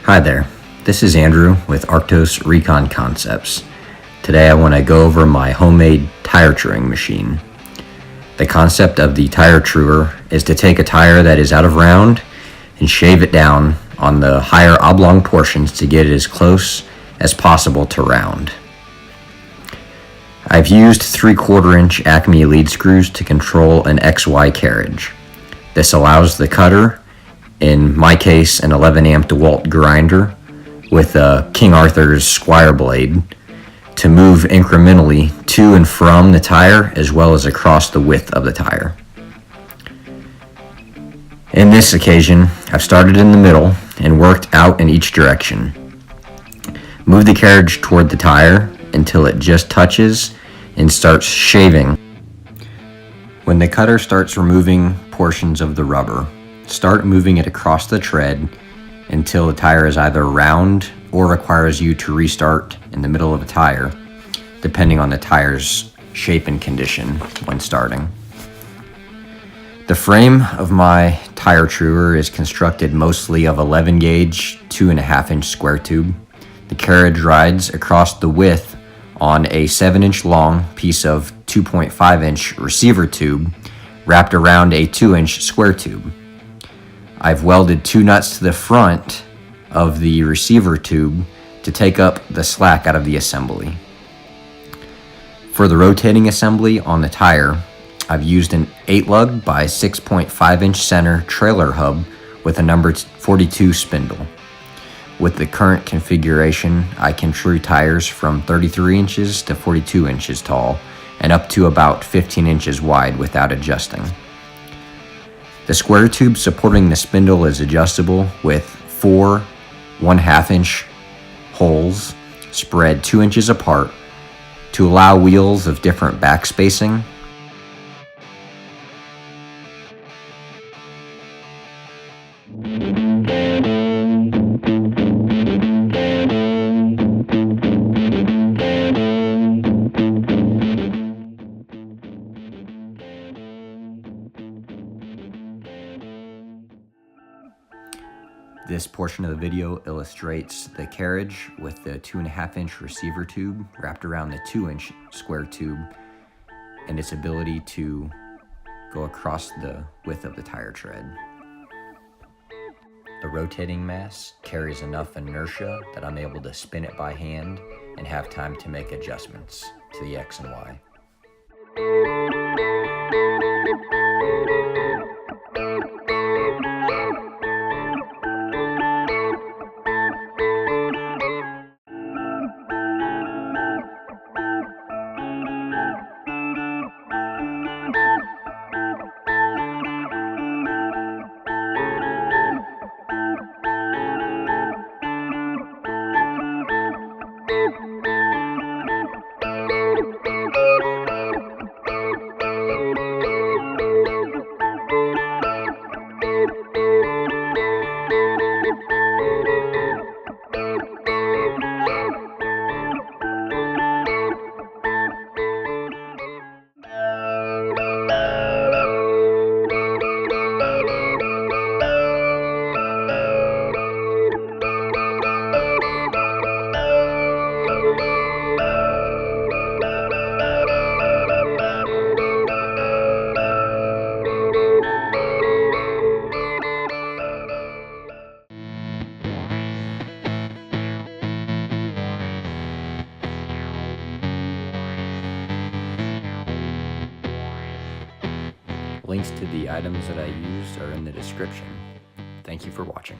Hi there, this is Andrew with Arctos Recon Concepts. Today I want to go over my homemade tire truing machine. The concept of the tire truer is to take a tire that is out of round and shave it down on the higher oblong portions to get it as close as possible to round. I've used 3/4 inch Acme lead screws to control an XY carriage. This allows the cutter, in my case an 11 amp DeWalt grinder with a King Arthur's squire blade, to move incrementally to and from the tire as well as across the width of the tire. In this occasion, I've started in the middle and worked out in each direction. Move the carriage toward the tire until it just touches and starts shaving. When the cutter starts removing portions of the rubber, start moving it across the tread until the tire is either round or requires you to restart in the middle of a tire, depending on the tire's shape and condition when starting. The frame of my tire truer is constructed mostly of 11 gauge 2.5 inch square tube. The carriage rides across the width on a 7 inch long piece of 2.5 inch receiver tube wrapped around a 2 inch square tube. I've welded 2 nuts to the front of the receiver tube to take up the slack out of the assembly. For the rotating assembly on the tire, I've used an 8 lug by 6.5 inch center trailer hub with a number 42 spindle. With the current configuration, I can true tires from 33 inches to 42 inches tall and up to about 15 inches wide without adjusting. The square tube supporting the spindle is adjustable with 4 1/2 inch holes spread 2 inches apart to allow wheels of different back spacing. This portion of the video illustrates the carriage with the 2.5 inch receiver tube wrapped around the 2 inch square tube and its ability to go across the width of the tire tread. The rotating mass carries enough inertia that I'm able to spin it by hand and have time to make adjustments to the X and Y. Links to the items that I used are in the description. Thank you for watching.